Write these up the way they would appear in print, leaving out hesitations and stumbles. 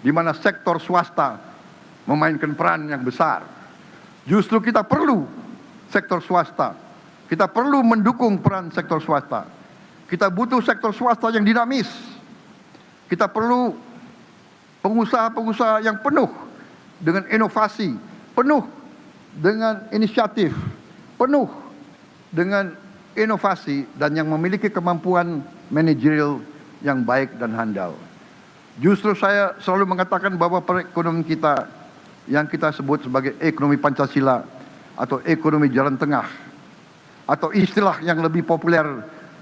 di mana sektor swasta memainkan peran yang besar. Justru kita perlu sektor swasta. Kita perlu mendukung peran sektor swasta. Kita butuh sektor swasta yang dinamis. Kita perlu pengusaha-pengusaha yang penuh dengan inovasi, penuh dengan inisiatif, penuh dengan inovasi, dan yang memiliki kemampuan manajerial yang baik dan handal. Justru saya selalu mengatakan bahwa perekonomian kita yang kita sebut sebagai ekonomi Pancasila atau ekonomi jalan tengah, atau istilah yang lebih populer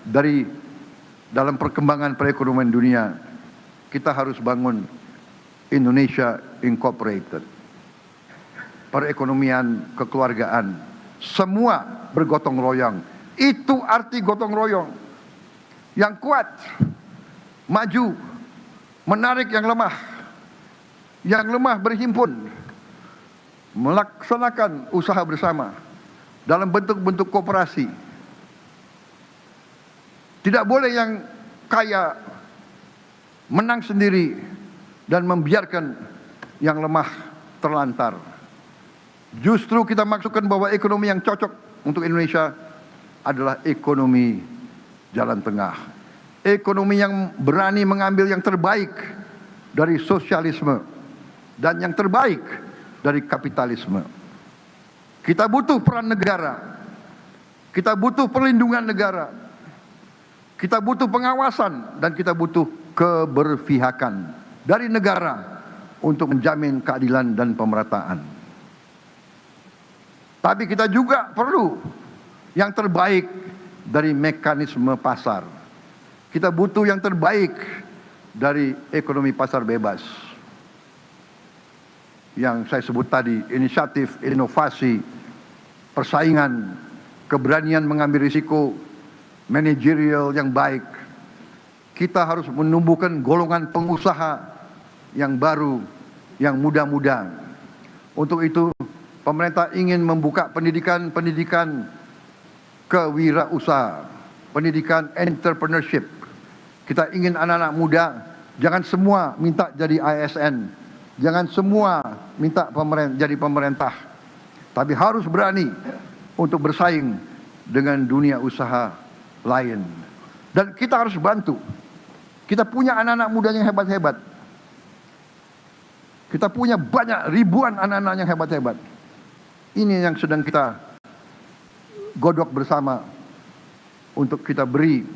dari dalam perkembangan perekonomian dunia, kita harus bangun Indonesia Incorporated. Perekonomian kekeluargaan, semua bergotong royong. Itu arti gotong royong. Yang kuat, maju, menarik yang lemah. Yang lemah berhimpun, melaksanakan usaha bersama dalam bentuk-bentuk koperasi. Tidak boleh yang kaya menang sendiri dan membiarkan yang lemah terlantar. Justru kita maksudkan bahwa ekonomi yang cocok untuk Indonesia adalah ekonomi jalan tengah. Ekonomi yang berani mengambil yang terbaik dari sosialisme dan yang terbaik dari kapitalisme. Kita butuh peran negara. Kita butuh perlindungan negara. Kita butuh pengawasan dan kita butuh keberpihakan dari negara untuk menjamin keadilan dan pemerataan. Tapi kita juga perlu yang terbaik dari mekanisme pasar. Kita butuh yang terbaik dari ekonomi pasar bebas. Yang saya sebut tadi, inisiatif, inovasi, persaingan, keberanian mengambil risiko, manajerial yang baik. Kita harus menumbuhkan golongan pengusaha yang baru, yang muda-muda. Untuk itu, pemerintah ingin membuka pendidikan kewirausahaan, pendidikan entrepreneurship. Kita ingin anak-anak muda, jangan semua minta jadi ASN, jangan semua minta jadi pemerintah, tapi harus berani untuk bersaing dengan dunia usaha lain. Dan kita harus bantu. Kita punya anak-anak muda yang hebat-hebat. Kita punya banyak ribuan anak-anak yang hebat-hebat. Ini yang sedang kita godok bersama untuk kita beri.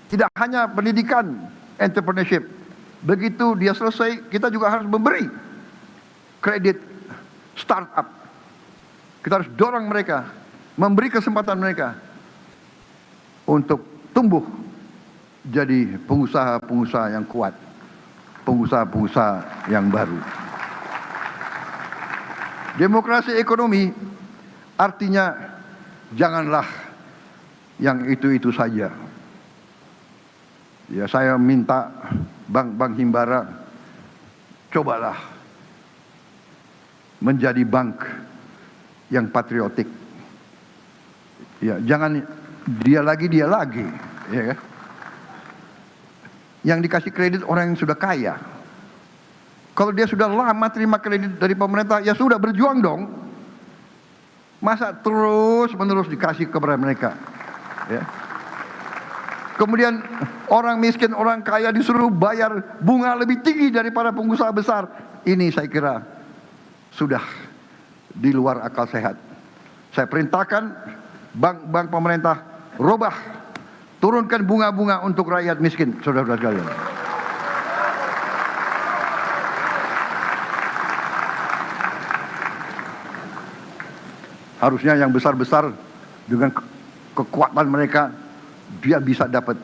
Tidak hanya pendidikan entrepreneurship. Begitu dia selesai, kita juga harus memberi kredit startup. Kita harus dorong mereka, memberi kesempatan mereka untuk tumbuh jadi pengusaha-pengusaha yang kuat, pengusaha-pengusaha yang baru. Demokrasi ekonomi artinya janganlah yang itu-itu saja. Ya, saya minta bank-bank Himbara, cobalah menjadi bank yang patriotik. Ya, jangan dia lagi, ya kan? Yang dikasih kredit orang yang sudah kaya. Kalau dia sudah lama terima kredit dari pemerintah, ya sudah berjuang dong. Masa terus-menerus dikasih kepada mereka? Ya. Kemudian orang miskin, orang kaya disuruh bayar bunga lebih tinggi daripada pengusaha besar. Ini saya kira sudah di luar akal sehat. Saya perintahkan bank-bank pemerintah robah, turunkan bunga-bunga untuk rakyat miskin, saudara-saudara sekalian. Harusnya yang besar-besar dengan kekuatan mereka, dia bisa dapat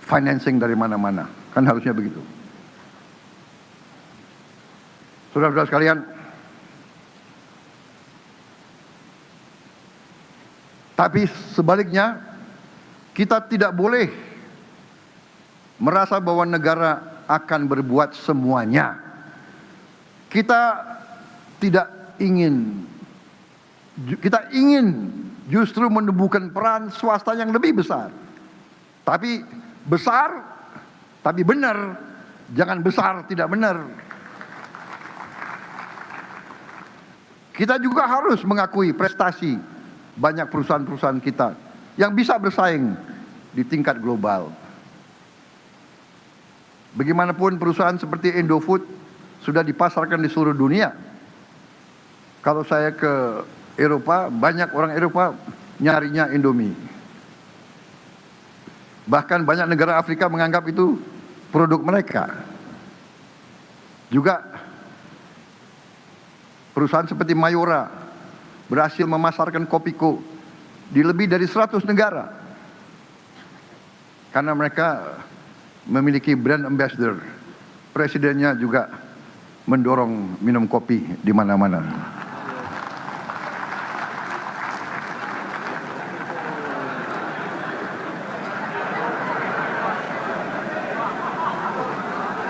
financing dari mana-mana. Kan harusnya begitu. Saudara-saudara sekalian, tapi sebaliknya, kita tidak boleh merasa bahwa negara akan berbuat semuanya. Kita tidak ingin, kita ingin justru menumbuhkan peran swasta yang lebih besar. Tapi besar, tapi benar, Jangan besar, tidak benar. Kita juga harus mengakui prestasi banyak perusahaan-perusahaan kita yang bisa bersaing di tingkat global. Bagaimanapun perusahaan seperti Indofood sudah dipasarkan di seluruh dunia. Kalau saya ke Eropa, banyak orang Eropa nyarinya Indomie. Bahkan banyak negara Afrika menganggap itu produk mereka. Juga perusahaan seperti Mayora berhasil memasarkan Kopiko di lebih dari 100 negara. Karena mereka memiliki brand ambassador. Presidennya juga mendorong minum kopi di mana-mana.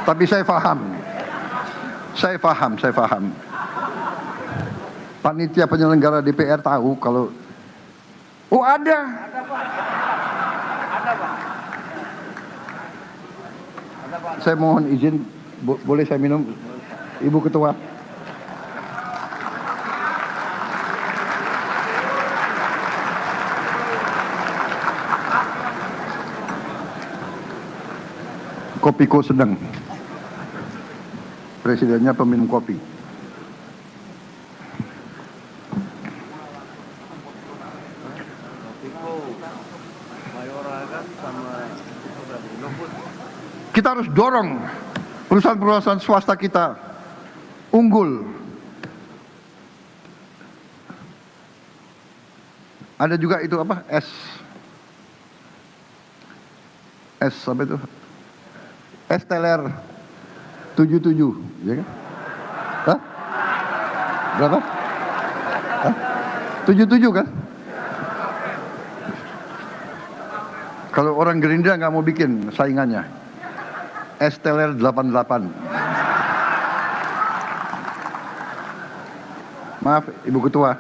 Tapi saya paham. Panitia penyelenggara DPR tahu kalau ada. Saya mohon izin, boleh saya minum, Ibu Ketua? Kopiko sedang. Presidennya peminum kopi. Kita harus dorong perusahaan-perusahaan swasta kita unggul. Ada juga itu apa? S apa itu? S teler 77, ya kan? Hah? Berapa? Hah? 77 kan? Kalau orang Gerindra nggak mau bikin saingannya, S teler 88. Maaf, Ibu Ketua,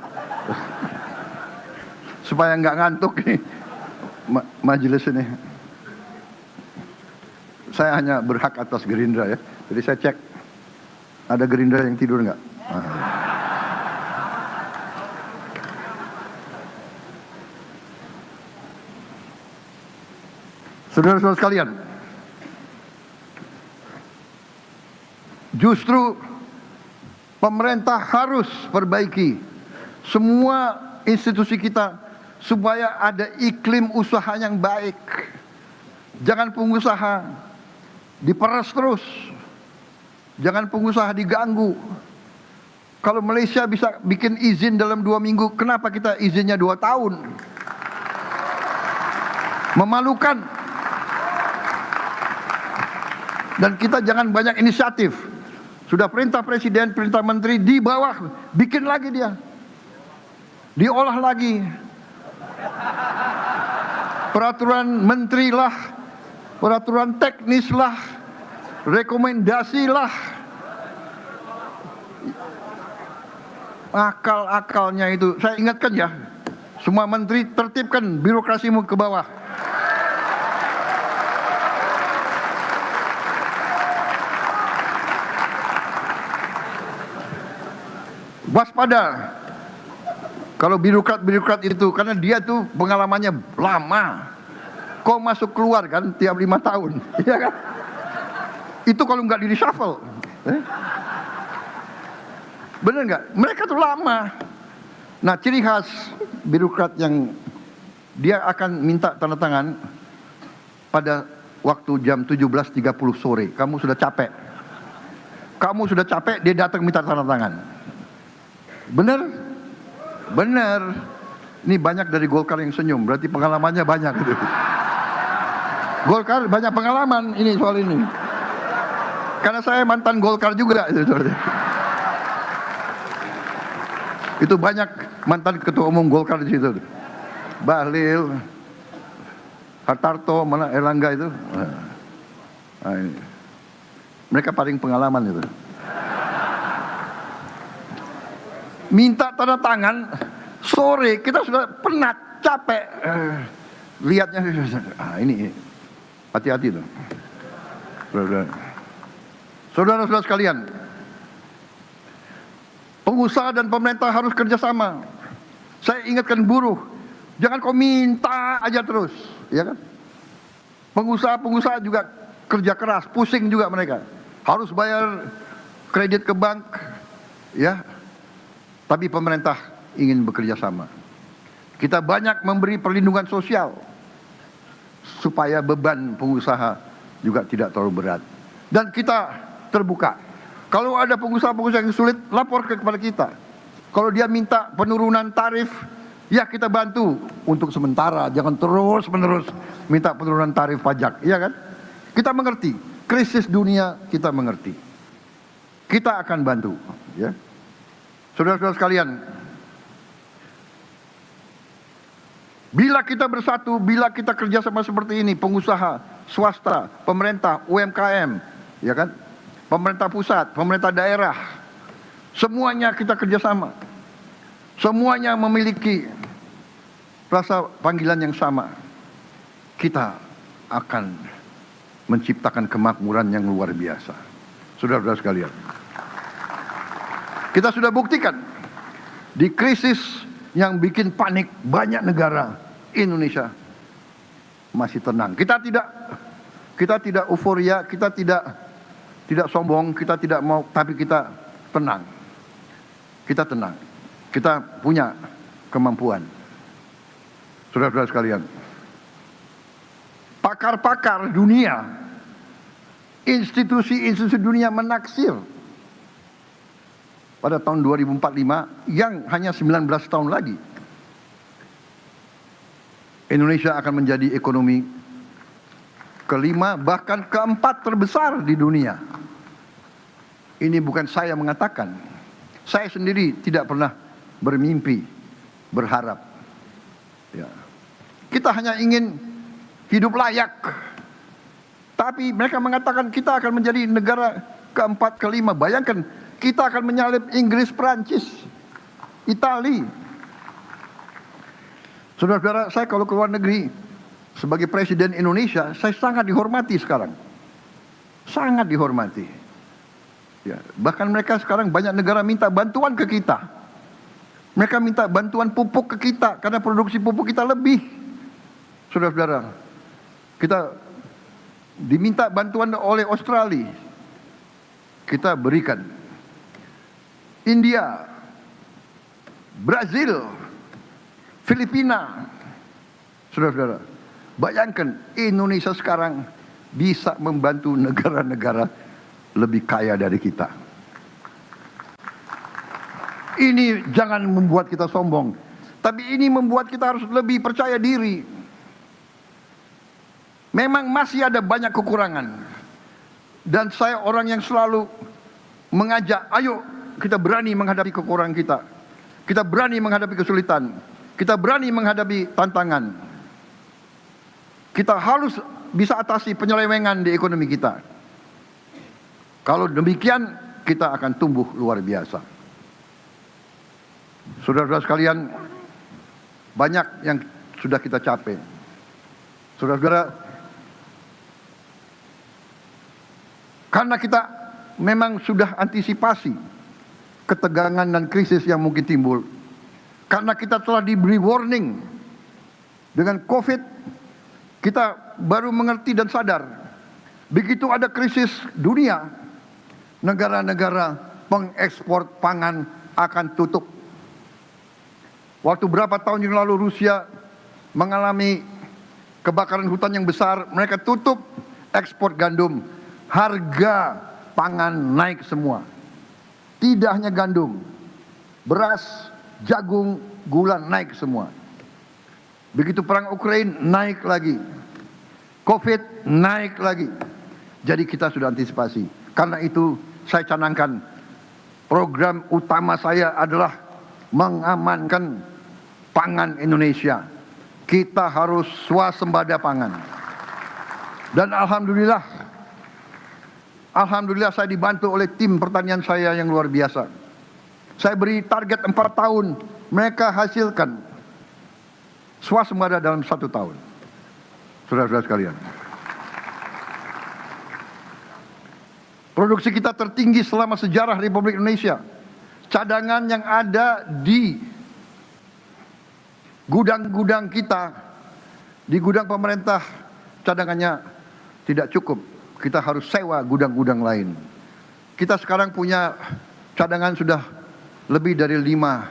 supaya nggak ngantuk nih majelis ini. Saya hanya berhak atas Gerindra ya. Jadi saya cek, ada Gerindra yang tidur nggak? Saudara-saudara sekalian, justru pemerintah harus perbaiki semua institusi kita supaya ada iklim usaha yang baik. Jangan pengusaha diperas terus. Jangan pengusaha diganggu. Kalau Malaysia bisa bikin izin dalam 2 minggu, kenapa kita izinnya 2 tahun? Memalukan. Dan kita jangan banyak inisiatif. Sudah perintah presiden, perintah menteri, di bawah bikin lagi dia. Diolah lagi. Peraturan menteri lah, peraturan teknis lah, rekomendasi lah. Akal-akalnya itu, saya ingatkan ya, semua menteri tertibkan birokrasimu ke bawah. Waspada kalau birokrat itu, karena dia tuh pengalamannya lama. Kok masuk keluar kan tiap 5 tahun, ya kan? Itu kalau nggak di reshuffle, bener nggak? Mereka tuh lama. Nah, ciri khas birokrat yang dia akan minta tanda tangan pada waktu jam 17.30 sore. Kamu sudah capek, dia datang minta tanda tangan. Bener? Bener. Ini banyak dari Golkar yang senyum, berarti pengalamannya banyak gitu. Golkar banyak pengalaman ini soal ini. Karena saya mantan Golkar juga itu. Itu banyak mantan ketua umum Golkar di situ. Bahlil, Hartarto, mana Erlangga itu. Nah, ini. Mereka paling pengalaman itu. Minta tanda tangan sore, kita sudah penat, capek. Lihatnya, ini hati-hati tuh. Saudara-saudara sekalian, pengusaha dan pemerintah harus kerjasama. Saya ingatkan buruh, jangan kau minta aja terus, ya kan? Pengusaha juga kerja keras, pusing juga mereka. Harus bayar kredit ke bank, ya. Tapi pemerintah ingin bekerja sama. Kita banyak memberi perlindungan sosial supaya beban pengusaha juga tidak terlalu berat. Dan kita terbuka. Kalau ada pengusaha-pengusaha yang sulit, lapor kepada kita. Kalau dia minta penurunan tarif, ya kita bantu untuk sementara, jangan terus-menerus minta penurunan tarif pajak, iya kan? Kita mengerti, krisis dunia kita mengerti. Kita akan bantu, ya. Saudara-saudara sekalian, bila kita bersatu, bila kita kerjasama seperti ini, pengusaha, swasta, pemerintah, UMKM, ya kan? Pemerintah pusat, pemerintah daerah, semuanya kita kerjasama. Semuanya memiliki rasa panggilan yang sama. Kita akan menciptakan kemakmuran yang luar biasa. Saudara-saudara sekalian, kita sudah buktikan di krisis yang bikin panik banyak negara, Indonesia masih tenang. Kita tidak euforia, kita tidak sombong, kita tidak mau, tapi kita tenang. Kita tenang. Kita punya kemampuan. Saudara-saudara sekalian, pakar-pakar dunia, institusi-institusi dunia menaksir pada tahun 2045 yang hanya 19 tahun lagi Indonesia akan menjadi ekonomi kelima bahkan keempat terbesar di dunia. Ini bukan saya mengatakan. Saya sendiri tidak pernah bermimpi, berharap. Ya. Kita hanya ingin hidup layak. Tapi mereka mengatakan kita akan menjadi negara keempat, kelima. Bayangkan, kita akan menyalip Inggris, Prancis, Itali. Saudara-saudara, saya kalau ke luar negeri sebagai Presiden Indonesia, saya sangat dihormati sekarang. Sangat dihormati. Ya, bahkan mereka sekarang banyak negara minta bantuan ke kita. Mereka minta bantuan pupuk ke kita karena produksi pupuk kita lebih. Saudara-saudara, kita diminta bantuan oleh Australia. Kita berikan. India, Brazil, Filipina. Saudara-saudara, bayangkan Indonesia sekarang bisa membantu negara-negara lebih kaya dari kita. Ini jangan membuat kita sombong, tapi ini membuat kita harus lebih percaya diri. Memang masih ada banyak kekurangan, dan saya orang yang selalu mengajak, ayo kita berani menghadapi kekurangan kita. Kita berani menghadapi kesulitan. Kita berani menghadapi tantangan. Kita harus bisa atasi penyelewengan di ekonomi kita. Kalau demikian, kita akan tumbuh luar biasa. Saudara-saudara sekalian, banyak yang sudah kita capai. Saudara-saudara, karena kita memang sudah antisipasi ketegangan dan krisis yang mungkin timbul. Karena kita telah diberi warning dengan COVID, kita baru mengerti dan sadar. Begitu ada krisis dunia, negara-negara pengekspor pangan akan tutup. Waktu berapa tahun yang lalu Rusia mengalami kebakaran hutan yang besar, mereka tutup ekspor gandum. Harga pangan naik semua. Tidak hanya gandum, beras, jagung, gula naik semua. Begitu perang Ukraina naik lagi. COVID naik lagi. Jadi kita sudah antisipasi. Karena itu saya canangkan program utama saya adalah mengamankan pangan Indonesia. Kita harus swasembada pangan. Dan Alhamdulillah saya dibantu oleh tim pertanian saya yang luar biasa. Saya beri target 4 tahun, mereka hasilkan swasembada dalam 1 tahun. Saudara-saudara sekalian. Produksi kita tertinggi selama sejarah Republik Indonesia. Cadangan yang ada di gudang-gudang kita, di gudang pemerintah, cadangannya tidak cukup. Kita harus sewa gudang-gudang lain. Kita sekarang punya cadangan sudah lebih dari 5,3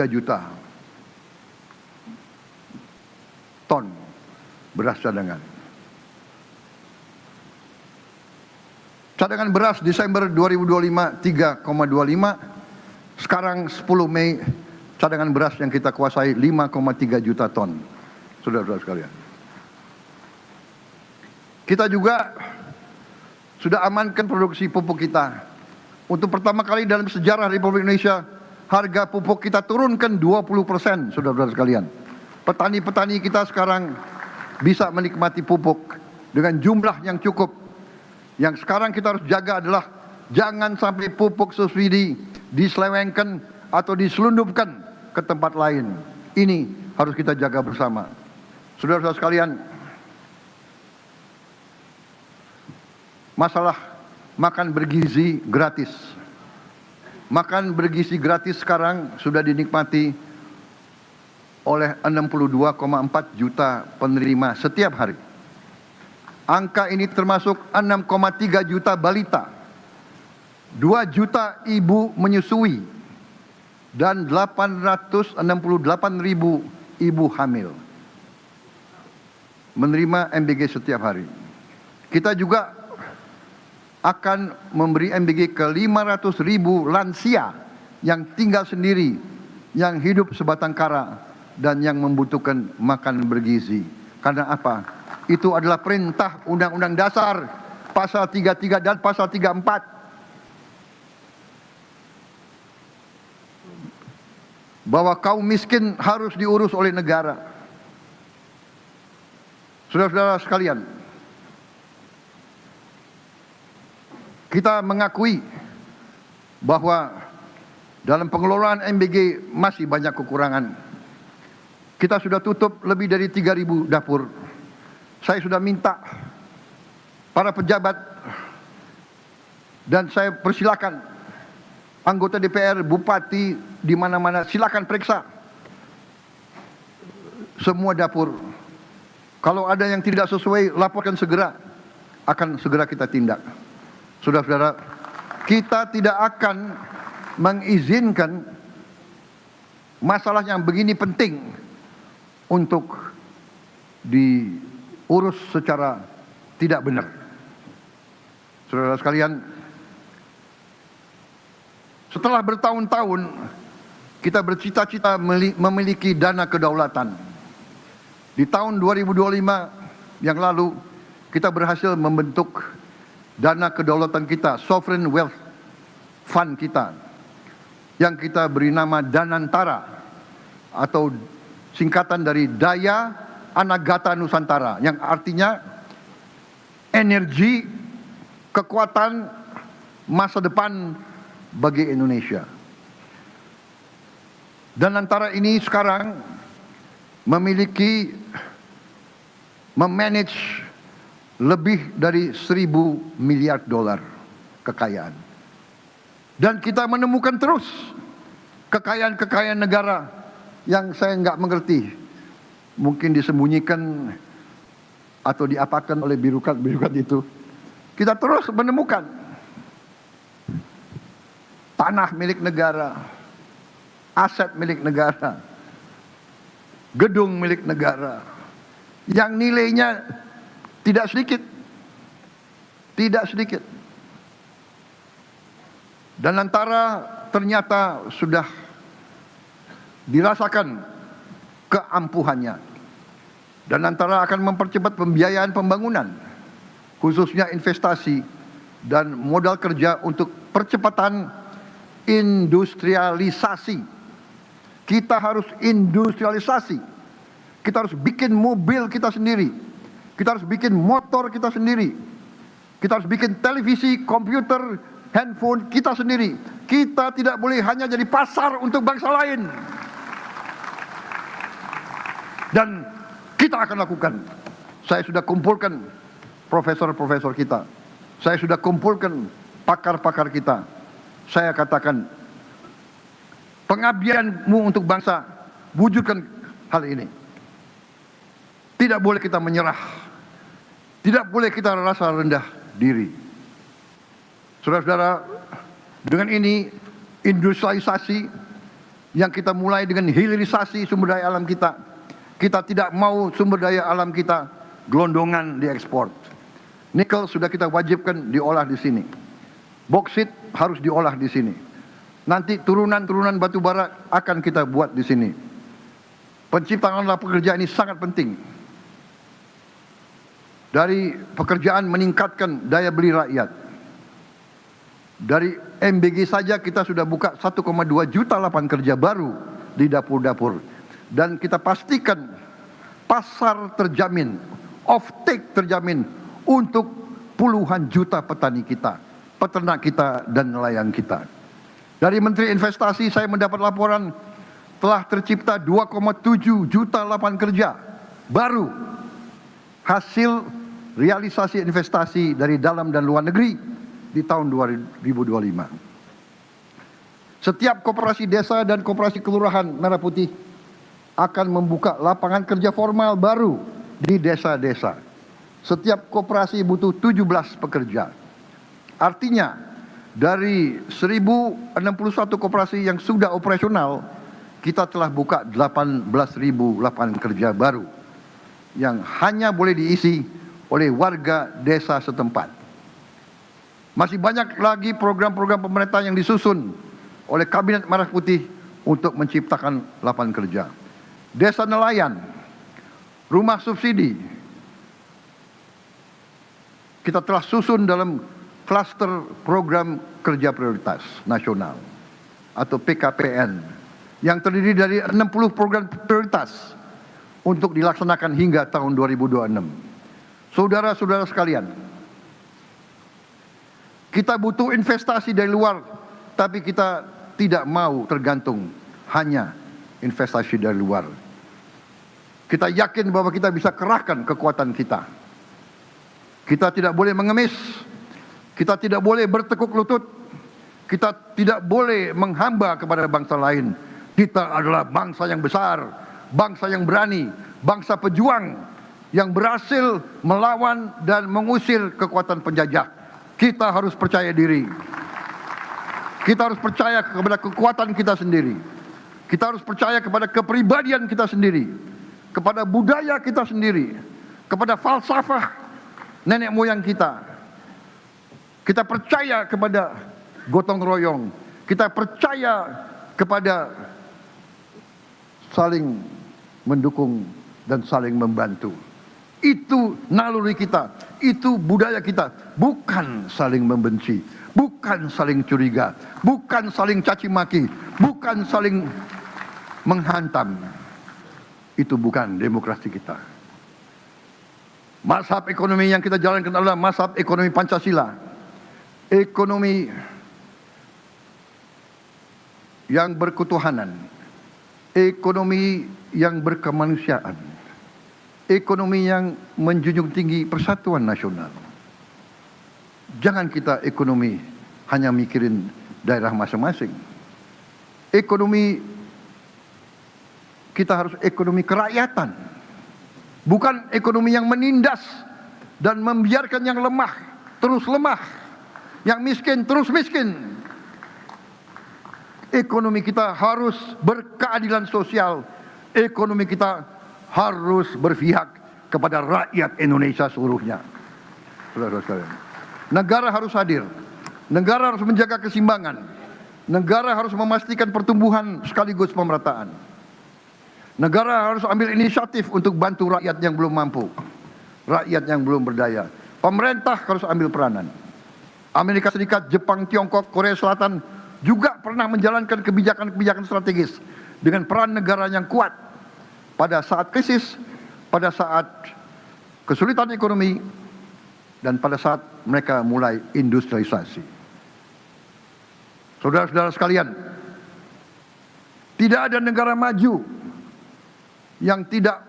juta ton beras cadangan. Cadangan beras Desember 2025 3,25, sekarang 10 Mei cadangan beras yang kita kuasai 5,3 juta ton. Saudara-saudara sekalian. Kita juga sudah amankan produksi pupuk kita. Untuk pertama kali dalam sejarah Republik Indonesia, harga pupuk kita turunkan 20%, saudara-saudara sekalian. Petani-petani kita sekarang bisa menikmati pupuk dengan jumlah yang cukup. Yang sekarang kita harus jaga adalah jangan sampai pupuk subsidi diselewengkan atau diselundupkan ke tempat lain. Ini harus kita jaga bersama. Saudara-saudara sekalian, masalah makan bergizi gratis. Makan bergizi gratis sekarang sudah dinikmati oleh 62,4 juta penerima setiap hari. Angka ini termasuk 6,3 juta balita, 2 juta ibu menyusui, dan 868.000 ibu hamil menerima MBG setiap hari. Kita juga akan memberi MBG ke 500.000 lansia yang tinggal sendiri, yang hidup sebatang kara, dan yang membutuhkan makan bergizi. Karena apa? Itu adalah perintah Undang-Undang Dasar pasal 33 dan pasal 34. Bahwa kaum miskin harus diurus oleh negara. Saudara-saudara sekalian, kita mengakui bahwa dalam pengelolaan MBG masih banyak kekurangan. Kita sudah tutup lebih dari 3.000 dapur. Saya sudah minta para pejabat dan saya persilakan anggota DPR, bupati, di mana-mana, silakan periksa semua dapur. Kalau ada yang tidak sesuai, laporkan segera. Akan segera kita tindak. Saudara-saudara, kita tidak akan mengizinkan masalah yang begini penting untuk diurus secara tidak benar. Saudara sekalian, setelah bertahun-tahun kita bercita-cita memiliki dana kedaulatan. Di tahun 2025 yang lalu kita berhasil membentuk dana kedaulatan kita, Sovereign Wealth Fund kita, yang kita beri nama Danantara, atau singkatan dari Daya Anagata Nusantara, yang artinya energi, kekuatan masa depan bagi Indonesia. Danantara ini sekarang memiliki, memanage lebih dari 1.000 miliar dolar kekayaan. Dan kita menemukan terus kekayaan-kekayaan negara yang saya nggak mengerti. Mungkin disembunyikan atau diapakan oleh birokrat-birokrat itu. Kita terus menemukan tanah milik negara, aset milik negara, gedung milik negara, yang nilainya tidak sedikit. Tidak sedikit. Dan antara ternyata sudah dirasakan keampuhannya. Dan antara akan mempercepat pembiayaan pembangunan, khususnya investasi dan modal kerja untuk percepatan industrialisasi. Kita harus industrialisasi. Kita harus bikin mobil kita sendiri. Kita harus bikin motor kita sendiri. Kita harus bikin televisi, komputer, handphone kita sendiri. Kita tidak boleh hanya jadi pasar untuk bangsa lain. Dan kita akan lakukan. Saya sudah kumpulkan profesor-profesor kita. Saya sudah kumpulkan pakar-pakar kita. Saya katakan, pengabdianmu untuk bangsa, wujudkan hal ini. Tidak boleh kita menyerah. Tidak boleh kita rasa rendah diri. Saudara-saudara, dengan ini industrialisasi yang kita mulai dengan hilirisasi sumber daya alam kita. Kita tidak mau sumber daya alam kita gelondongan diekspor. Nikel sudah kita wajibkan diolah di sini. Boksit harus diolah di sini. Nanti turunan-turunan batu bara akan kita buat di sini. Penciptaan lapangan pekerjaan ini sangat penting. Dari pekerjaan meningkatkan daya beli rakyat. Dari MBG saja kita sudah buka 1,2 juta lapangan kerja baru di dapur-dapur. Dan kita pastikan pasar terjamin, off-take terjamin untuk puluhan juta petani kita, peternak kita, dan nelayan kita. Dari Menteri Investasi saya mendapat laporan telah tercipta 2,7 juta lapangan kerja baru hasil realisasi investasi dari dalam dan luar negeri di tahun 2025. Setiap koperasi desa dan koperasi kelurahan Merah Putih akan membuka lapangan kerja formal baru di desa-desa. Setiap koperasi butuh 17 pekerja. Artinya dari 1061 koperasi yang sudah operasional, kita telah buka 18.000 lapangan kerja baru yang hanya boleh diisi oleh warga desa setempat. Masih banyak lagi program-program pemerintah yang disusun oleh Kabinet Merah Putih untuk menciptakan lapangan kerja. Desa nelayan, rumah subsidi, kita telah susun dalam klaster program kerja prioritas nasional atau PKPN yang terdiri dari 60 program prioritas untuk dilaksanakan hingga tahun 2026. Saudara-saudara sekalian, kita butuh investasi dari luar, tapi kita tidak mau tergantung hanya investasi dari luar. Kita yakin bahwa kita bisa kerahkan kekuatan kita. Kita tidak boleh mengemis. Kita tidak boleh bertekuk lutut. Kita tidak boleh menghamba kepada bangsa lain. Kita adalah bangsa yang besar, bangsa yang berani, bangsa pejuang yang berhasil melawan dan mengusir kekuatan penjajah. Kita harus percaya diri. Kita harus percaya kepada kekuatan kita sendiri. Kita harus percaya kepada kepribadian kita sendiri, kepada budaya kita sendiri, kepada falsafah nenek moyang kita. Kita percaya kepada gotong royong. Kita percaya kepada saling mendukung dan saling membantu. Itu naluri kita, itu budaya kita, bukan saling membenci, bukan saling curiga, bukan saling caci maki, bukan saling menghantam. Itu bukan demokrasi kita. Mazhab ekonomi yang kita jalankan adalah mazhab ekonomi Pancasila. Ekonomi yang berketuhanan, ekonomi yang berkemanusiaan, ekonomi yang menjunjung tinggi persatuan nasional. Jangan kita ekonomi hanya mikirin daerah masing-masing. Ekonomi kita harus ekonomi kerakyatan, bukan ekonomi yang menindas dan membiarkan yang lemah terus lemah, yang miskin terus miskin. Ekonomi kita harus berkeadilan sosial. Ekonomi kita harus berpihak kepada rakyat Indonesia seluruhnya. Saudara-saudara sekalian, negara harus hadir. Negara harus menjaga keseimbangan. Negara harus memastikan pertumbuhan sekaligus pemerataan. Negara harus ambil inisiatif untuk bantu rakyat yang belum mampu, rakyat yang belum berdaya. Pemerintah harus ambil peranan. Amerika Serikat, Jepang, Tiongkok, Korea Selatan juga pernah menjalankan kebijakan-kebijakan strategis dengan peran negara yang kuat pada saat krisis, pada saat kesulitan ekonomi, dan pada saat mereka mulai industrialisasi. Saudara-saudara sekalian, tidak ada negara maju yang tidak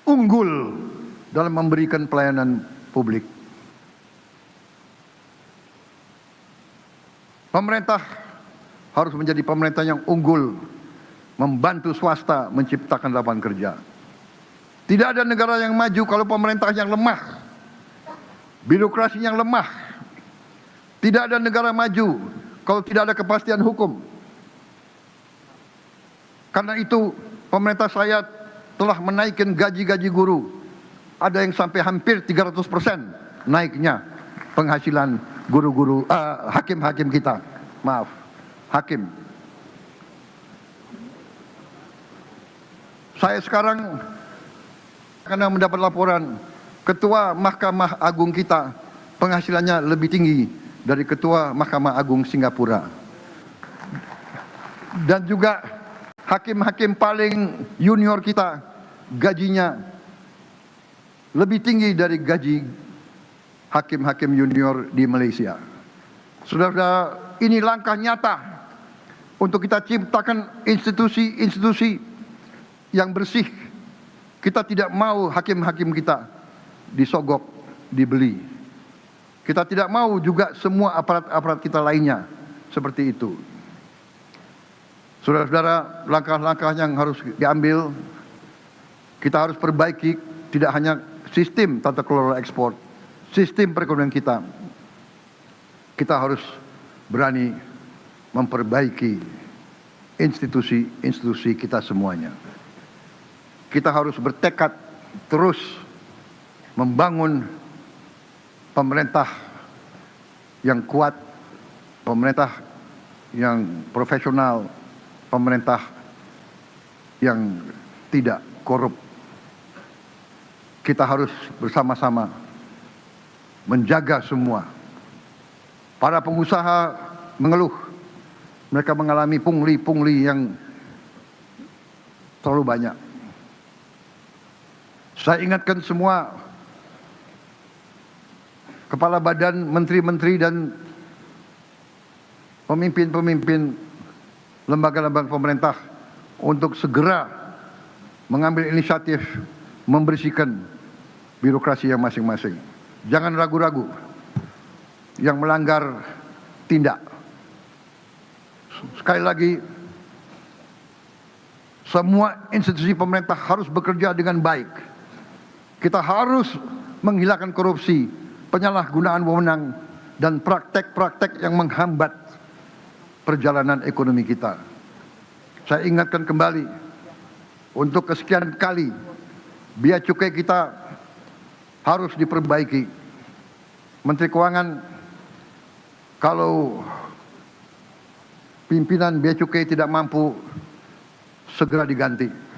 unggul dalam memberikan pelayanan publik. Pemerintah harus menjadi pemerintah yang unggul, membantu swasta menciptakan lapangan kerja. Tidak ada negara yang maju kalau pemerintah yang lemah, birokrasi yang lemah. Tidak ada negara maju kalau tidak ada kepastian hukum. Karena itu pemerintah saya telah menaikkan gaji-gaji guru. Ada yang sampai hampir 300% naiknya penghasilan guru-guru, hakim-hakim kita. Maaf, hakim. Saya sekarang karena mendapat laporan Ketua Mahkamah Agung kita penghasilannya lebih tinggi dari Ketua Mahkamah Agung Singapura. Dan juga hakim-hakim paling junior kita gajinya lebih tinggi dari gaji hakim-hakim junior di Malaysia. Saudara-saudara, ini langkah nyata untuk kita ciptakan institusi-institusi yang bersih. Kita tidak mau hakim-hakim kita disogok, dibeli. Kita tidak mau juga semua aparat-aparat kita lainnya seperti itu. Saudara-saudara, langkah-langkah yang harus diambil, kita harus perbaiki tidak hanya sistem tata kelola ekspor, sistem perekonomian kita. Kita harus berani memperbaiki institusi-institusi kita semuanya. Kita harus bertekad terus membangun pemerintah yang kuat, pemerintah yang profesional, pemerintah yang tidak korup. Kita harus bersama-sama menjaga semua. Para pengusaha mengeluh, mereka mengalami pungli-pungli yang terlalu banyak. Saya ingatkan semua kepala badan, menteri-menteri dan pemimpin-pemimpin lembaga-lembaga pemerintah untuk segera mengambil inisiatif membersihkan birokrasi yang masing-masing. Jangan ragu-ragu, yang melanggar tindak. Sekali lagi, semua institusi pemerintah harus bekerja dengan baik. Kita harus menghilangkan korupsi, penyalahgunaan wewenang, dan praktek-praktek yang menghambat perjalanan ekonomi kita. Saya ingatkan kembali, untuk kesekian kali, biaya cukai kita harus diperbaiki. Menteri Keuangan, kalau pimpinan biaya cukai tidak mampu, segera diganti.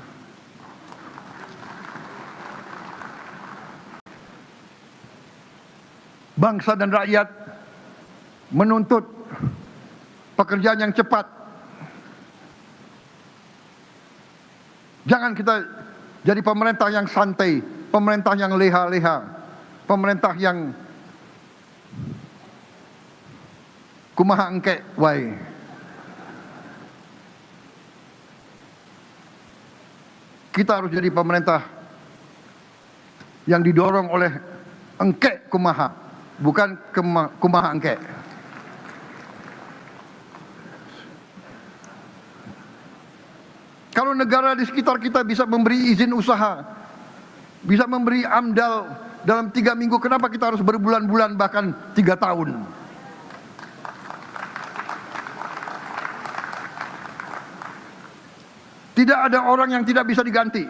Bangsa dan rakyat menuntut pekerjaan yang cepat. Jangan kita jadi pemerintah yang santai, pemerintah yang leha-leha, pemerintah yang kumaha engke wae. Kita harus jadi pemerintah yang didorong oleh engke kumaha, bukan kumaha engke. Kalau negara di sekitar kita bisa memberi izin usaha, bisa memberi AMDAL dalam 3 minggu, kenapa kita harus berbulan-bulan bahkan 3 tahun? Tidak ada orang yang tidak bisa diganti.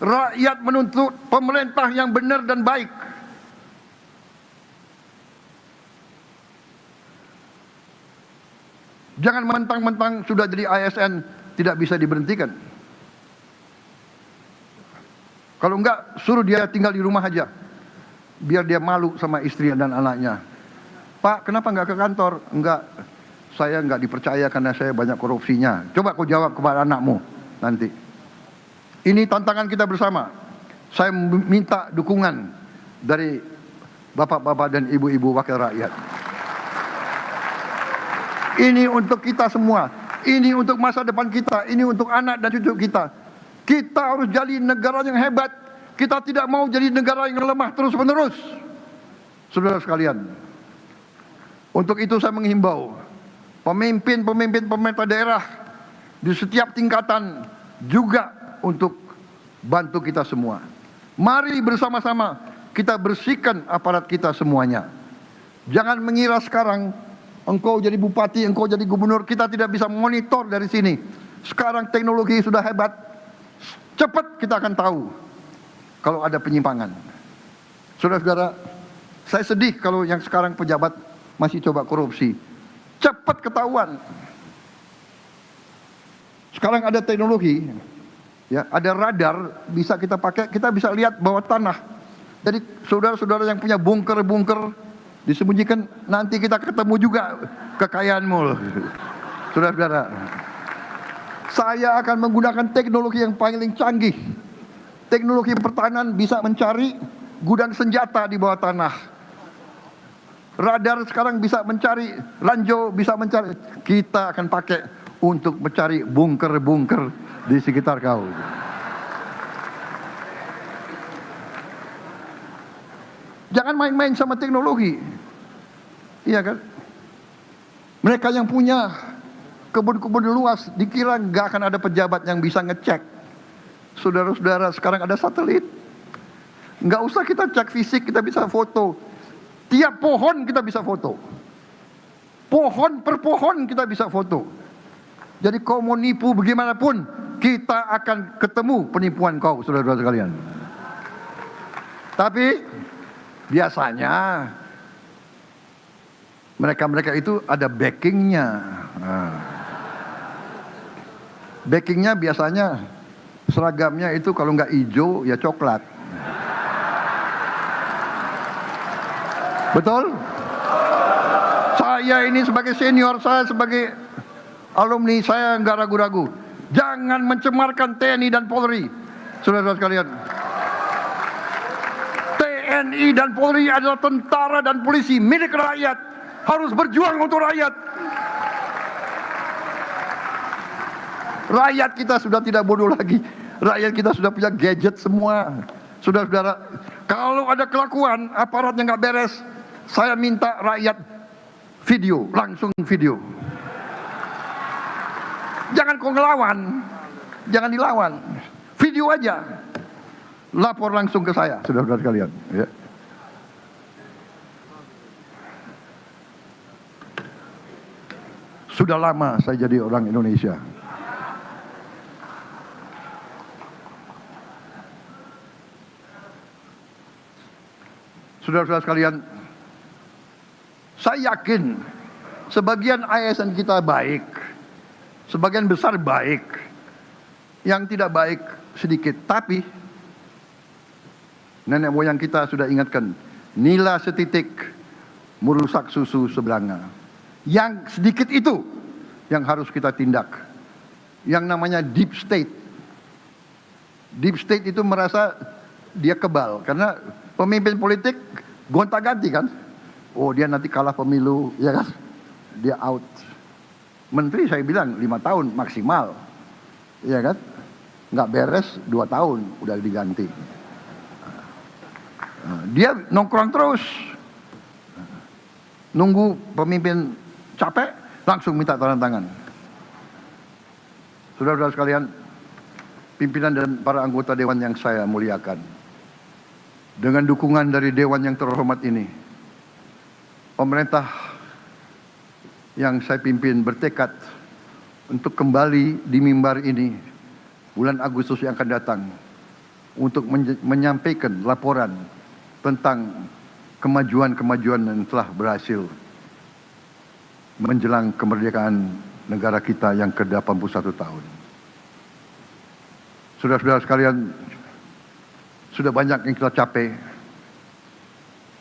Rakyat menuntut pemerintah yang benar dan baik. Jangan mentang-mentang sudah jadi ASN tidak bisa diberhentikan. Kalau enggak, suruh dia tinggal di rumah aja, biar dia malu sama istri dan anaknya. Pak, kenapa enggak ke kantor? Enggak, saya enggak dipercaya karena saya banyak korupsinya. Coba kau jawab kepada anakmu nanti. Ini tantangan kita bersama. Saya minta dukungan dari bapak-bapak dan ibu-ibu wakil rakyat. Ini untuk kita semua. Ini untuk masa depan kita. Ini untuk anak dan cucu kita. Kita harus jadi negara yang hebat. Kita tidak mau jadi negara yang lemah terus-menerus. Saudara sekalian, untuk itu saya menghimbau pemimpin-pemimpin pemerintah daerah di setiap tingkatan juga untuk bantu kita semua. Mari bersama-sama kita bersihkan aparat kita semuanya. Jangan mengira sekarang engkau jadi bupati, engkau jadi gubernur, kita tidak bisa monitor dari sini. Sekarang teknologi sudah hebat, cepat kita akan tahu kalau ada penyimpangan. Saudara-saudara, saya sedih kalau yang sekarang pejabat masih coba korupsi. Cepat ketahuan. Sekarang ada teknologi, ya, ada radar, bisa kita pakai, kita bisa lihat bawah tanah. Jadi saudara-saudara yang punya bunker-bunker disembunyikan, nanti kita ketemu juga kekayaanmu. Saudara-saudara, saya akan menggunakan teknologi yang paling canggih. Teknologi pertahanan bisa mencari gudang senjata di bawah tanah. Radar sekarang bisa mencari, ranjau bisa mencari. Kita akan pakai untuk mencari bunker-bunker di sekitar kau. Jangan main-main sama teknologi. Iya kan? Mereka yang punya kebun-kebun luas dikira nggak akan ada pejabat yang bisa ngecek. Saudara-saudara, sekarang ada satelit. Nggak usah kita cek fisik, kita bisa foto. Tiap pohon kita bisa foto. Pohon per pohon kita bisa foto. Jadi kau mau nipu bagaimanapun, kita akan ketemu penipuan kau, saudara-saudara sekalian. Tapi biasanya mereka-mereka itu ada backingnya. Backingnya biasanya seragamnya itu kalau nggak hijau ya coklat. Betul? Saya ini sebagai senior, saya sebagai alumni, saya nggak ragu-ragu. Jangan mencemarkan TNI dan Polri, saudara-saudara sekalian. TNI dan Polri adalah tentara dan polisi milik rakyat, harus berjuang untuk rakyat. Rakyat kita sudah tidak bodoh lagi. Rakyat kita sudah punya gadget semua. Saudara-saudara, kalau ada kelakuan aparat yang nggak beres, saya minta rakyat video, langsung video. Jangan kau ngelawan, jangan dilawan, video aja, lapor langsung ke saya, saudara-saudara sekalian. Ya. Sudah lama saya jadi orang Indonesia. Saudara-saudara sekalian, saya yakin sebagian ASN kita baik, sebagian besar baik, yang tidak baik sedikit. Tapi nenek moyang kita sudah ingatkan, nila setitik merusak susu sebelanga. Yang sedikit itu yang harus kita tindak. Yang namanya deep state. Deep state itu merasa dia kebal karena pemimpin politik gonta-ganti kan. Oh, dia nanti kalah pemilu, ya kan? Dia out. Menteri saya bilang 5 tahun maksimal, ya kan? Nggak beres 2 tahun udah diganti. Dia nongkrong terus, nunggu pemimpin capek, langsung minta tanda tangan. Saudara-saudara sekalian, pimpinan dan para anggota dewan yang saya muliakan, dengan dukungan dari dewan yang terhormat ini, pemerintah yang saya pimpin bertekad untuk kembali di mimbar ini bulan Agustus yang akan datang untuk menyampaikan laporan tentang kemajuan-kemajuan yang telah berhasil menjelang kemerdekaan negara kita yang ke-81 tahun. Saudara-saudara sekalian, sudah banyak yang kita capai.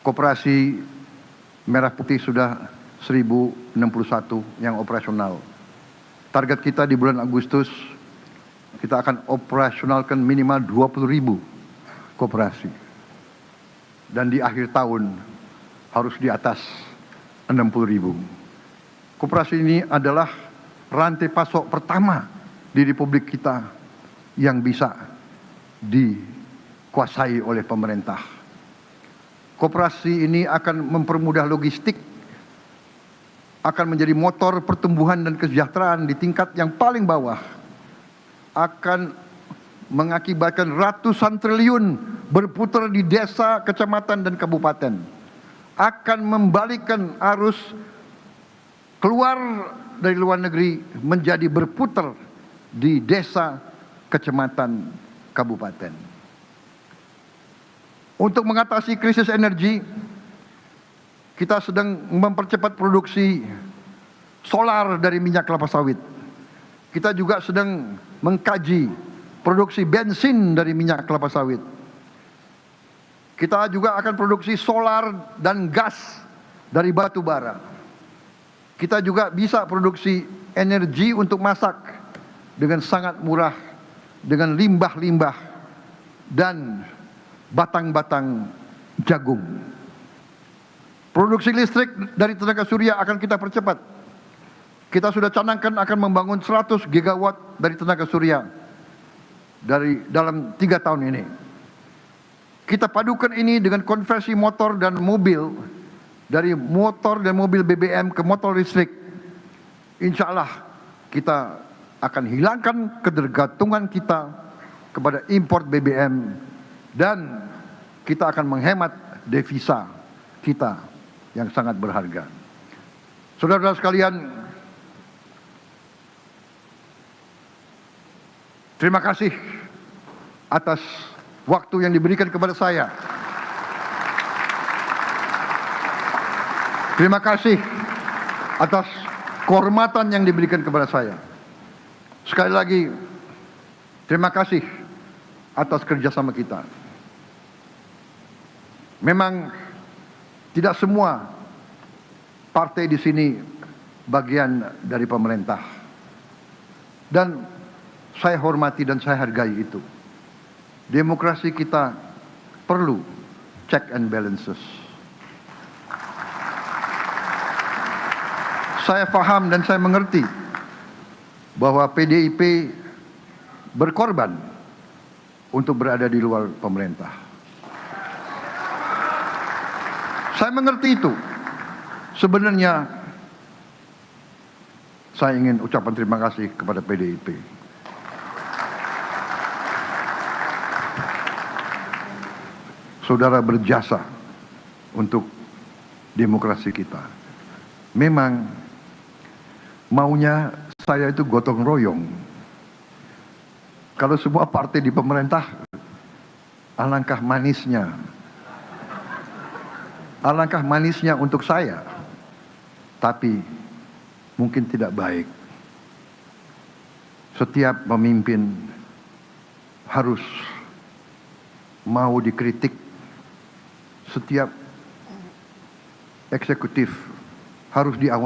Koperasi Merah Putih sudah 1061 yang operasional. Target kita di bulan Agustus, kita akan operasionalkan minimal 20.000 koperasi. Dan di akhir tahun harus di atas 60.000. Koperasi ini adalah rantai pasok pertama di Republik kita yang bisa dikuasai oleh pemerintah. Koperasi ini akan mempermudah logistik, akan menjadi motor pertumbuhan dan kesejahteraan di tingkat yang paling bawah, akan mengakibatkan ratusan triliun berputar di desa, kecamatan, dan kabupaten, akan membalikkan arus keluar dari luar negeri menjadi berputar di desa, kecamatan, kabupaten. Untuk mengatasi krisis energi, kita sedang mempercepat produksi solar dari minyak kelapa sawit. Kita juga sedang mengkaji produksi bensin dari minyak kelapa sawit. Kita juga akan produksi solar dan gas dari batu bara. Kita juga bisa produksi energi untuk masak dengan sangat murah, dengan limbah-limbah dan batang-batang jagung. Produksi listrik dari tenaga surya akan kita percepat. Kita sudah canangkan akan membangun 100 gigawatt dari tenaga surya dalam 3 tahun ini. Kita padukan ini dengan konversi motor dan mobil, dari motor dan mobil BBM ke motor listrik. Insya Allah kita akan hilangkan ketergantungan kita kepada impor BBM, dan kita akan menghemat devisa kita yang sangat berharga. Saudara-saudara sekalian, terima kasih atas waktu yang diberikan kepada saya. Terima kasih atas kehormatan yang diberikan kepada saya. Sekali lagi, terima kasih atas kerjasama kita. Memang tidak semua partai di sini bagian dari pemerintah, dan saya hormati dan saya hargai itu. Demokrasi kita perlu check and balances. Saya paham dan saya mengerti bahwa PDIP berkorban untuk berada di luar pemerintah. Saya mengerti itu. Sebenarnya saya ingin ucapan terima kasih kepada PDIP. Saudara berjasa untuk demokrasi kita. Memang maunya saya itu gotong royong. Kalau semua partai di pemerintah, alangkah manisnya. Alangkah manisnya untuk saya. Tapi mungkin tidak baik. Setiap pemimpin harus mau dikritik. Setiap eksekutif harus diawasi.